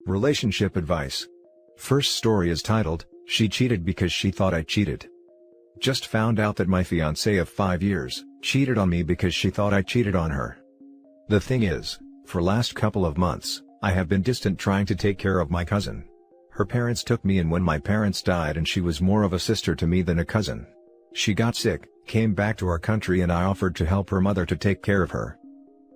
Relationship advice. First story is titled, "She Cheated Because She Thought I Cheated." Just found out that my fiancée of 5 years cheated on me because she thought I cheated on her. The thing is, for last couple of months, I have been distant trying to take care of my cousin. Her parents took me in when my parents died and she was more of a sister to me than a cousin. She got sick, came back to our country and I offered to help her mother to take care of her.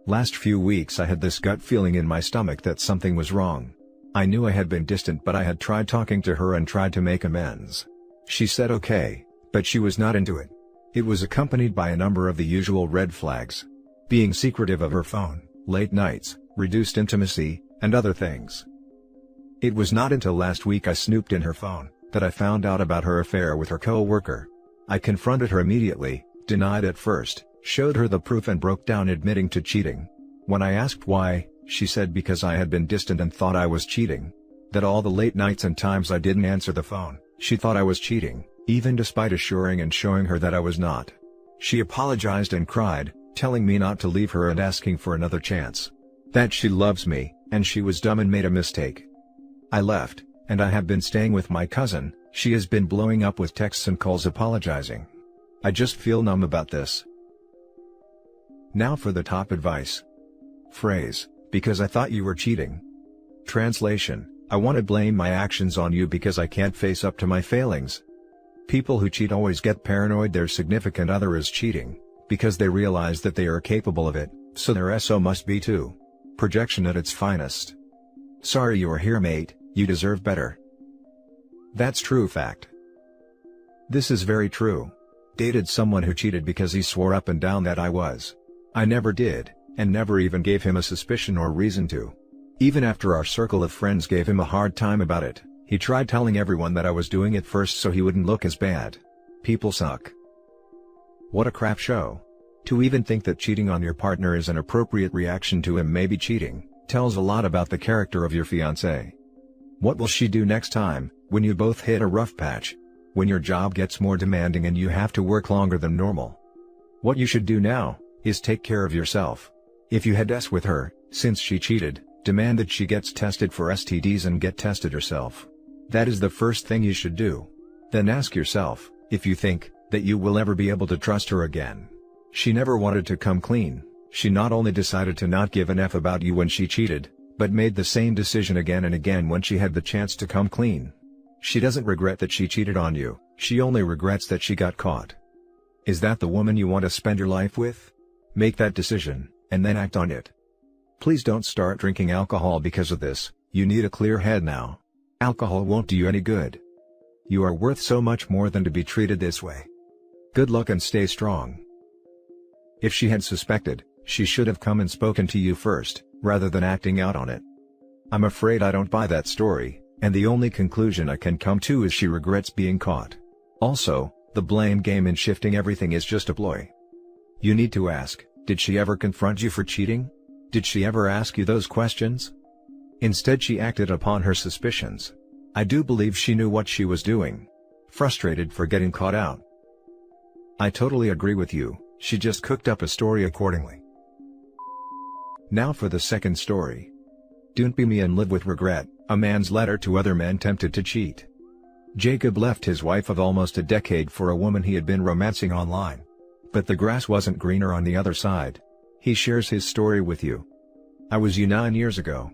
Last few weeks I had this gut feeling in my stomach that something was wrong. I knew I had been distant but I had tried talking to her and tried to make amends. She said okay, but she was not into it. It was accompanied by a number of the usual red flags. Being secretive of her phone, late nights, reduced intimacy, and other things. It was not until last week I snooped in her phone, that I found out about her affair with her co-worker. I confronted her immediately, denied at first, showed her the proof and broke down admitting to cheating. When I asked why, she said because I had been distant and thought I was cheating. That all the late nights and times I didn't answer the phone, she thought I was cheating, even despite assuring and showing her that I was not. She apologized and cried, telling me not to leave her and asking for another chance. That she loves me, and she was dumb and made a mistake. I left, and I have been staying with my cousin. She has been blowing up with texts and calls apologizing. I just feel numb about this. Now for the top advice. Phrase, because I thought you were cheating. Translation, I want to blame my actions on you because I can't face up to my failings. People who cheat always get paranoid their significant other is cheating, because they realize that they are capable of it, so their SO must be too. Projection at its finest. Sorry you're here mate, you deserve better. That's true fact. This is very true. Dated someone who cheated because he swore up and down that I was. I never did, and never even gave him a suspicion or reason to. Even after our circle of friends gave him a hard time about it, he tried telling everyone that I was doing it first so he wouldn't look as bad. People suck. What a crap show. To even think that cheating on your partner is an appropriate reaction to him maybe cheating, tells a lot about the character of your fiancé. What will she do next time, when you both hit a rough patch? When your job gets more demanding and you have to work longer than normal? What you should do now, is take care of yourself. If you had S with her, since she cheated, demand that she gets tested for STDs and get tested herself. That is the first thing you should do. Then ask yourself, if you think, that you will ever be able to trust her again. She never wanted to come clean. She not only decided to not give an F about you when she cheated, but made the same decision again and again when she had the chance to come clean. She doesn't regret that she cheated on you, she only regrets that she got caught. Is that the woman you want to spend your life with? Make that decision, and then act on it. Please don't start drinking alcohol because of this. You need a clear head now. Alcohol won't do you any good. You are worth so much more than to be treated this way. Good luck and stay strong. If she had suspected, she should have come and spoken to you first, rather than acting out on it. I'm afraid I don't buy that story, and the only conclusion I can come to is she regrets being caught. Also, the blame game and shifting everything is just a ploy. You need to ask, did she ever confront you for cheating? Did she ever ask you those questions? Instead she acted upon her suspicions. I do believe she knew what she was doing. Frustrated for getting caught out. I totally agree with you, she just cooked up a story accordingly. Now for the second story. Don't be me and live with regret, a man's letter to other men tempted to cheat. Jacob left his wife of almost a decade for a woman he had been romancing online. But the grass wasn't greener on the other side. He shares his story with you. I was 9 years ago.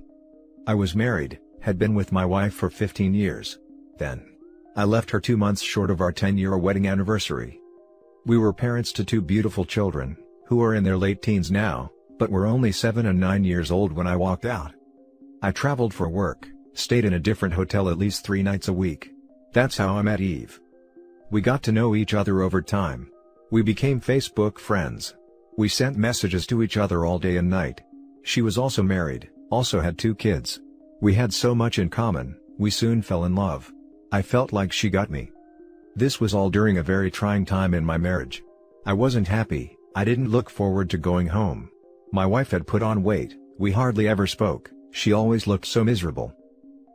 I was married, had been with my wife for 15 years. Then, I left her 2 months short of our 10-year wedding anniversary. We were parents to 2 beautiful children, who are in their late teens now, but were only 7 and 9 years old when I walked out. I traveled for work, stayed in a different hotel at least 3 nights a week. That's how I met Eve. We got to know each other over time. We became Facebook friends. We sent messages to each other all day and night. She was also married, also had 2 kids. We had so much in common, we soon fell in love. I felt like she got me. This was all during a very trying time in my marriage. I wasn't happy, I didn't look forward to going home. My wife had put on weight, we hardly ever spoke, she always looked so miserable.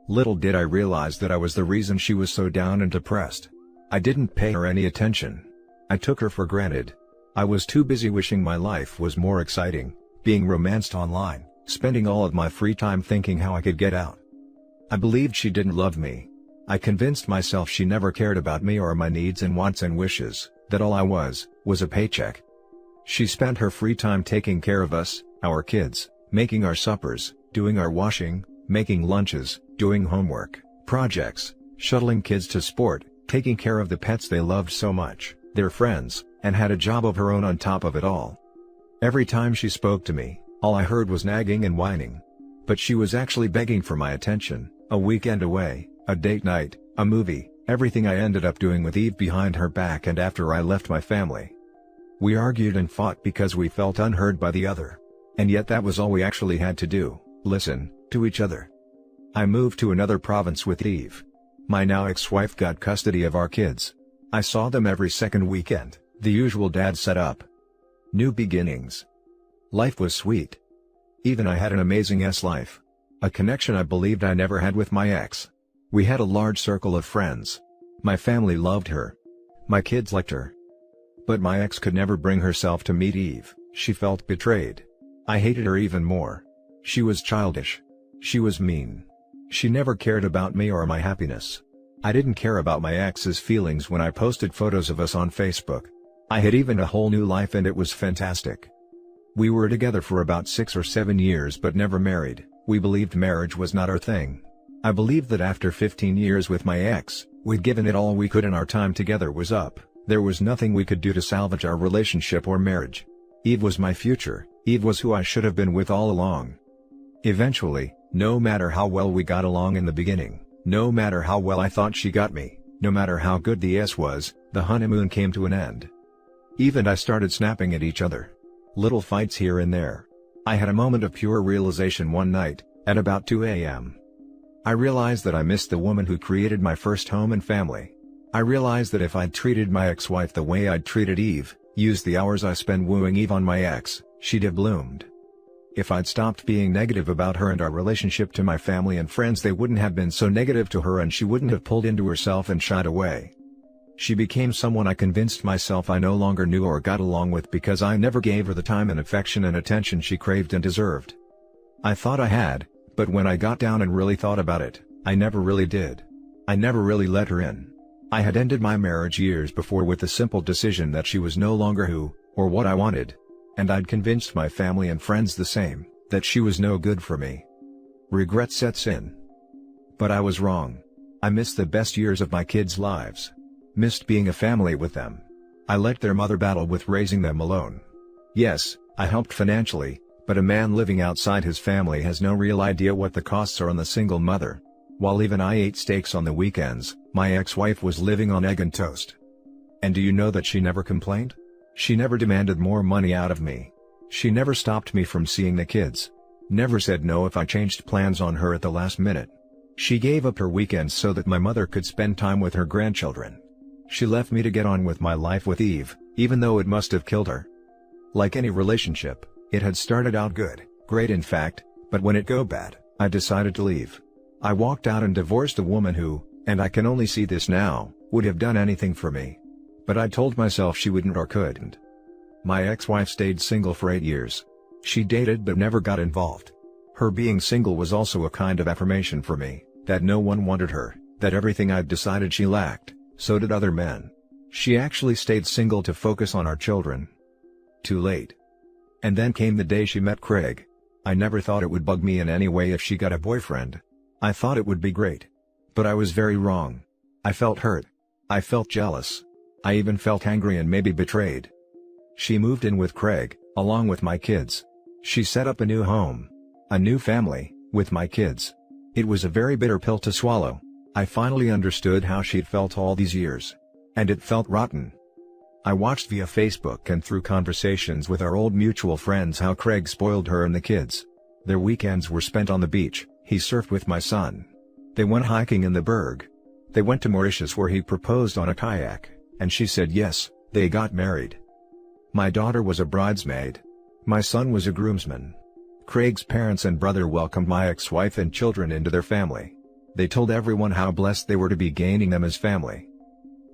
Little did I realize that I was the reason she was so down and depressed. I didn't pay her any attention. I took her for granted. I was too busy wishing my life was more exciting, being romanced online, spending all of my free time thinking how I could get out. I believed she didn't love me. I convinced myself she never cared about me or my needs and wants and wishes, that all I was a paycheck. She spent her free time taking care of us, our kids, making our suppers, doing our washing, making lunches, doing homework, projects, shuttling kids to sport, taking care of the pets they loved so much, their friends, and had a job of her own on top of it all. Every time she spoke to me, all I heard was nagging and whining. But she was actually begging for my attention, a weekend away, a date night, a movie, everything I ended up doing with Eve behind her back and after I left my family. We argued and fought because we felt unheard by the other. And yet that was all we actually had to do, listen to each other. I moved to another province with Eve. My now ex-wife got custody of our kids. I saw them every second weekend, the usual dad setup. New beginnings. Life was sweet. Even I had an amazing life. A connection I believed I never had with my ex. We had a large circle of friends. My family loved her. My kids liked her. But my ex could never bring herself to meet Eve. She felt betrayed. I hated her even more. She was childish. She was mean. She never cared about me or my happiness. I didn't care about my ex's feelings when I posted photos of us on Facebook. I had even a whole new life and it was fantastic. We were together for about 6 or 7 years but never married. We believed marriage was not our thing. I believed that after 15 years with my ex, we'd given it all we could and our time together was up. There was nothing we could do to salvage our relationship or marriage. Eve was my future. Eve was who I should have been with all along. Eventually, no matter how well we got along in the beginning, no matter how well I thought she got me, no matter how good the was, the honeymoon came to an end. Eve and I started snapping at each other. Little fights here and there. I had a moment of pure realization one night, at about 2 a.m. I realized that I missed the woman who created my first home and family. I realized that if I'd treated my ex-wife the way I'd treated Eve, used the hours I spent wooing Eve on my ex, she'd have bloomed. If I'd stopped being negative about her and our relationship to my family and friends, they wouldn't have been so negative to her and she wouldn't have pulled into herself and shied away. She became someone I convinced myself I no longer knew or got along with because I never gave her the time and affection and attention she craved and deserved. I thought I had, but when I got down and really thought about it, I never really did. I never really let her in. I had ended my marriage years before with the simple decision that she was no longer who, or what I wanted. And I'd convinced my family and friends the same, that she was no good for me. Regret sets in. But I was wrong. I missed the best years of my kids' lives. Missed being a family with them. I let their mother battle with raising them alone. Yes, I helped financially, but a man living outside his family has no real idea what the costs are on the single mother. While even I ate steaks on the weekends, my ex-wife was living on egg and toast. And do you know that she never complained? She never demanded more money out of me. She never stopped me from seeing the kids. Never said no if I changed plans on her at the last minute. She gave up her weekends so that my mother could spend time with her grandchildren. She left me to get on with my life with Eve, even though it must have killed her. Like any relationship, it had started out good, great in fact, but when it go bad, I decided to leave. I walked out and divorced a woman who, and I can only see this now, would have done anything for me. But I told myself she wouldn't or couldn't. My ex-wife stayed single for 8 years. She dated but never got involved. Her being single was also a kind of affirmation for me, that no one wanted her, that everything I'd decided she lacked, so did other men. She actually stayed single to focus on our children. Too late. And then came the day she met Craig. I never thought it would bug me in any way if she got a boyfriend. I thought it would be great. But I was very wrong. I felt hurt. I felt jealous. I even felt angry and maybe betrayed. She moved in with Craig, along with my kids. She set up a new home. A new family, with my kids. It was a very bitter pill to swallow. I finally understood how she'd felt all these years. And it felt rotten. I watched via Facebook and through conversations with our old mutual friends how Craig spoiled her and the kids. Their weekends were spent on the beach, he surfed with my son. They went hiking in the Berg. They went to Mauritius where he proposed on a kayak, and she said yes. They got married. My daughter was a bridesmaid. My son was a groomsman. Craig's parents and brother welcomed my ex-wife and children into their family. They told everyone how blessed they were to be gaining them as family.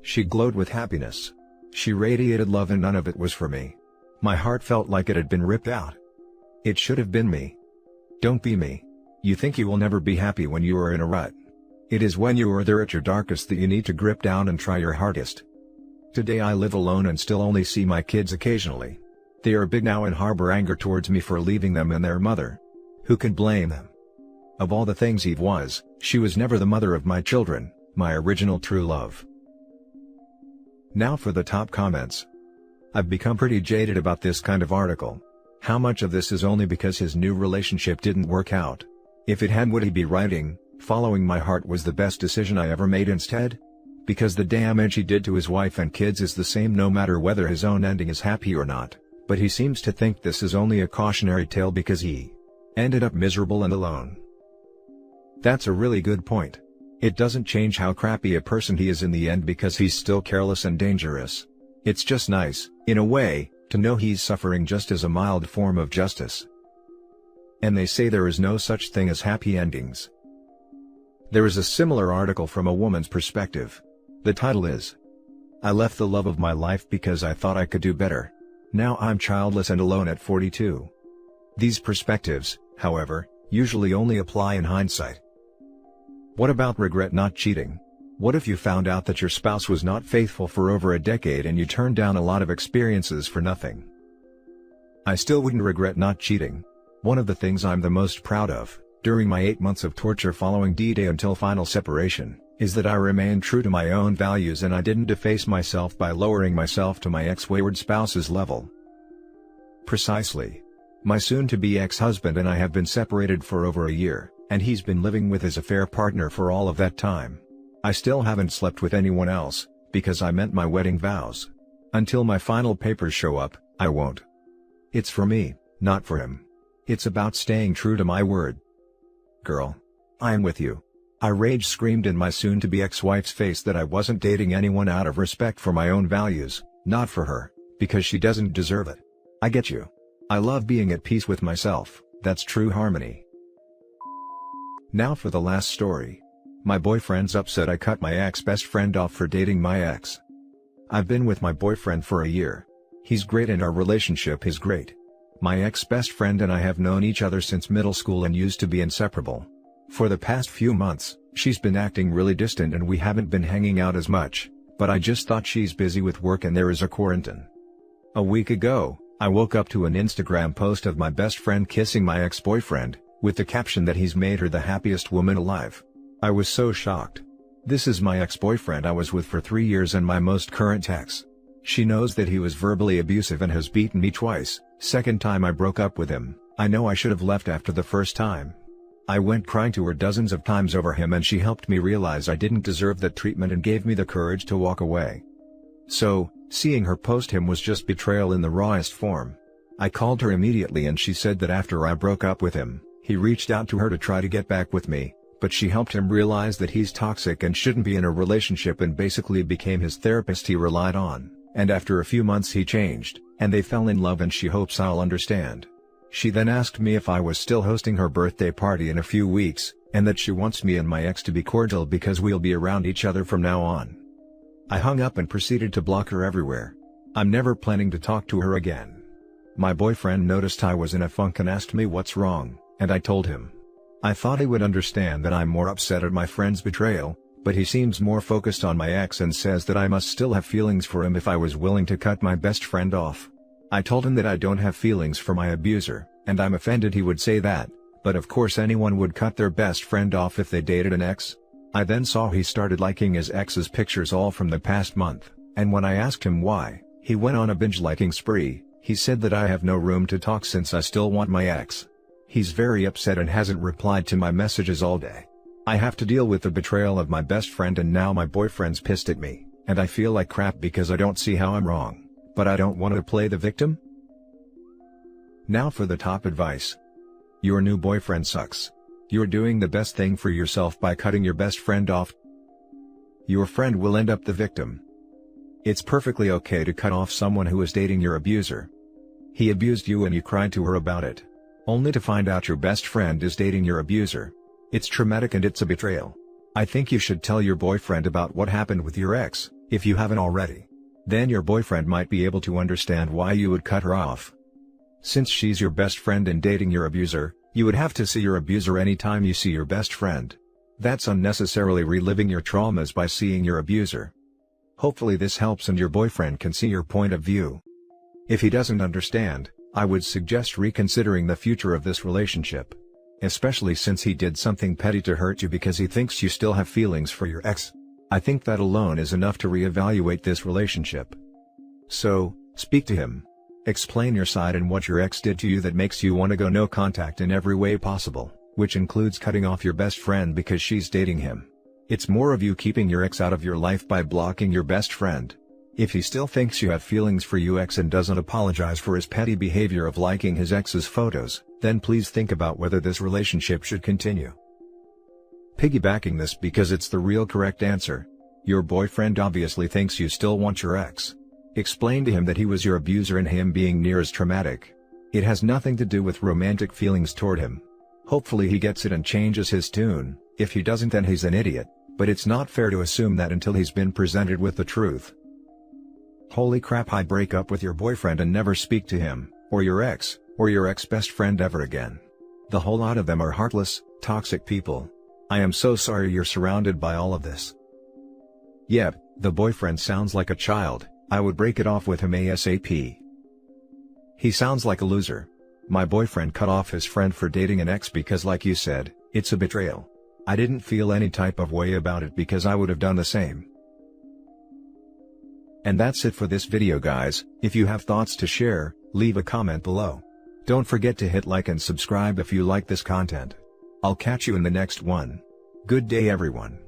She glowed with happiness. She radiated love and none of it was for me. My heart felt like it had been ripped out. It should have been me. Don't be me. You think you will never be happy when you are in a rut. It is when you are there at your darkest that you need to grip down and try your hardest. Today I live alone and still only see my kids occasionally. They are big now and harbor anger towards me for leaving them and their mother. Who can blame them? Of all the things Eve was, she was never the mother of my children, my original true love. Now for the top comments. I've become pretty jaded about this kind of article. How much of this is only because his new relationship didn't work out? If it had, would he be writing, "Following my heart was the best decision I ever made" instead? Because the damage he did to his wife and kids is the same no matter whether his own ending is happy or not, but he seems to think this is only a cautionary tale because he ended up miserable and alone. That's a really good point. It doesn't change how crappy a person he is in the end because he's still careless and dangerous. It's just nice, in a way, to know he's suffering just as a mild form of justice. And they say there is no such thing as happy endings. There is a similar article from a woman's perspective. The title is, "I left the love of my life because I thought I could do better. Now I'm childless and alone at 42. These perspectives, however, usually only apply in hindsight. What about regret not cheating? What if you found out that your spouse was not faithful for over a decade and you turned down a lot of experiences for nothing? I still wouldn't regret not cheating. One of the things I'm the most proud of, during my 8 months of torture following D-Day until final separation, is that I remained true to my own values and I didn't deface myself by lowering myself to my ex-wayward spouse's level." Precisely. My soon-to-be ex-husband and I have been separated for over a year, and he's been living with his affair partner for all of that time. I still haven't slept with anyone else, because I meant my wedding vows. Until my final papers show up, I won't. It's for me, not for him. It's about staying true to my word. Girl. I am with you. I rage screamed in my soon-to-be ex-wife's face that I wasn't dating anyone out of respect for my own values, not for her, because she doesn't deserve it. I get you. I love being at peace with myself, that's true harmony. Now for the last story. My boyfriend's upset I cut my ex-best friend off for dating my ex. I've been with my boyfriend for a year. He's great and our relationship is great. My ex-best friend and I have known each other since middle school and used to be inseparable. For the past few months, she's been acting really distant and we haven't been hanging out as much, but I just thought she's busy with work and there is a quarantine. A week ago, I woke up to an Instagram post of my best friend kissing my ex-boyfriend, with the caption that he's made her the happiest woman alive. I was so shocked. This is my ex-boyfriend I was with for 3 years and my most current ex. She knows that he was verbally abusive and has beaten me twice. Second time I broke up with him, I know I should have left after the first time. I went crying to her dozens of times over him and she helped me realize I didn't deserve that treatment and gave me the courage to walk away. So, seeing her post him was just betrayal in the rawest form. I called her immediately and she said that after I broke up with him, he reached out to her to try to get back with me, but she helped him realize that he's toxic and shouldn't be in a relationship and basically became his therapist he relied on, and after a few months he changed, and they fell in love and she hopes I'll understand. She then asked me if I was still hosting her birthday party in a few weeks, and that she wants me and my ex to be cordial because we'll be around each other from now on. I hung up and proceeded to block her everywhere. I'm never planning to talk to her again. My boyfriend noticed I was in a funk and asked me what's wrong, and I told him. I thought he would understand that I'm more upset at my friend's betrayal, but he seems more focused on my ex and says that I must still have feelings for him if I was willing to cut my best friend off. I told him that I don't have feelings for my abuser, and I'm offended he would say that, but of course anyone would cut their best friend off if they dated an ex. I then saw he started liking his ex's pictures all from the past month, and when I asked him why, he went on a binge liking spree. He said that I have no room to talk since I still want my ex. He's very upset and hasn't replied to my messages all day. I have to deal with the betrayal of my best friend and now my boyfriend's pissed at me, and I feel like crap because I don't see how I'm wrong, but I don't want to play the victim. Now for the top advice. Your new boyfriend sucks. You're doing the best thing for yourself by cutting your best friend off. Your friend will end up the victim. It's perfectly okay to cut off someone who is dating your abuser. He abused you and you cried to her about it, only to find out your best friend is dating your abuser. It's traumatic and it's a betrayal. I think you should tell your boyfriend about what happened with your ex, if you haven't already. Then your boyfriend might be able to understand why you would cut her off. Since she's your best friend and dating your abuser, You would have to see your abuser anytime you see your best friend. That's unnecessarily reliving your traumas by seeing your abuser. Hopefully this helps and your boyfriend can see your point of view. If he doesn't understand, I would suggest reconsidering the future of this relationship. Especially since he did something petty to hurt you because he thinks you still have feelings for your ex. I think that alone is enough to reevaluate this relationship. So, speak to him. Explain your side and what your ex did to you that makes you want to go no contact in every way possible, which includes cutting off your best friend because she's dating him. It's more of you keeping your ex out of your life by blocking your best friend. If he still thinks you have feelings for your ex and doesn't apologize for his petty behavior of liking his ex's photos, then please think about whether this relationship should continue. Piggybacking this because it's the real correct answer. Your boyfriend obviously thinks you still want your ex. Explain to him that he was your abuser and him being near is traumatic. It has nothing to do with romantic feelings toward him. Hopefully he gets it and changes his tune. If he doesn't, then he's an idiot, but it's not fair to assume that until he's been presented with the truth. Holy crap, I break up with your boyfriend and never speak to him, or your ex best friend ever again. The whole lot of them are heartless, toxic people. I am so sorry you're surrounded by all of this. Yep, the boyfriend sounds like a child. I would break it off with him ASAP. He sounds like a loser. My boyfriend cut off his friend for dating an ex because, like you said, it's a betrayal. I didn't feel any type of way about it because I would have done the same. And that's it for this video, guys. If you have thoughts to share, leave a comment below. Don't forget to hit like and subscribe if you like this content. I'll catch you in the next one. Good day everyone.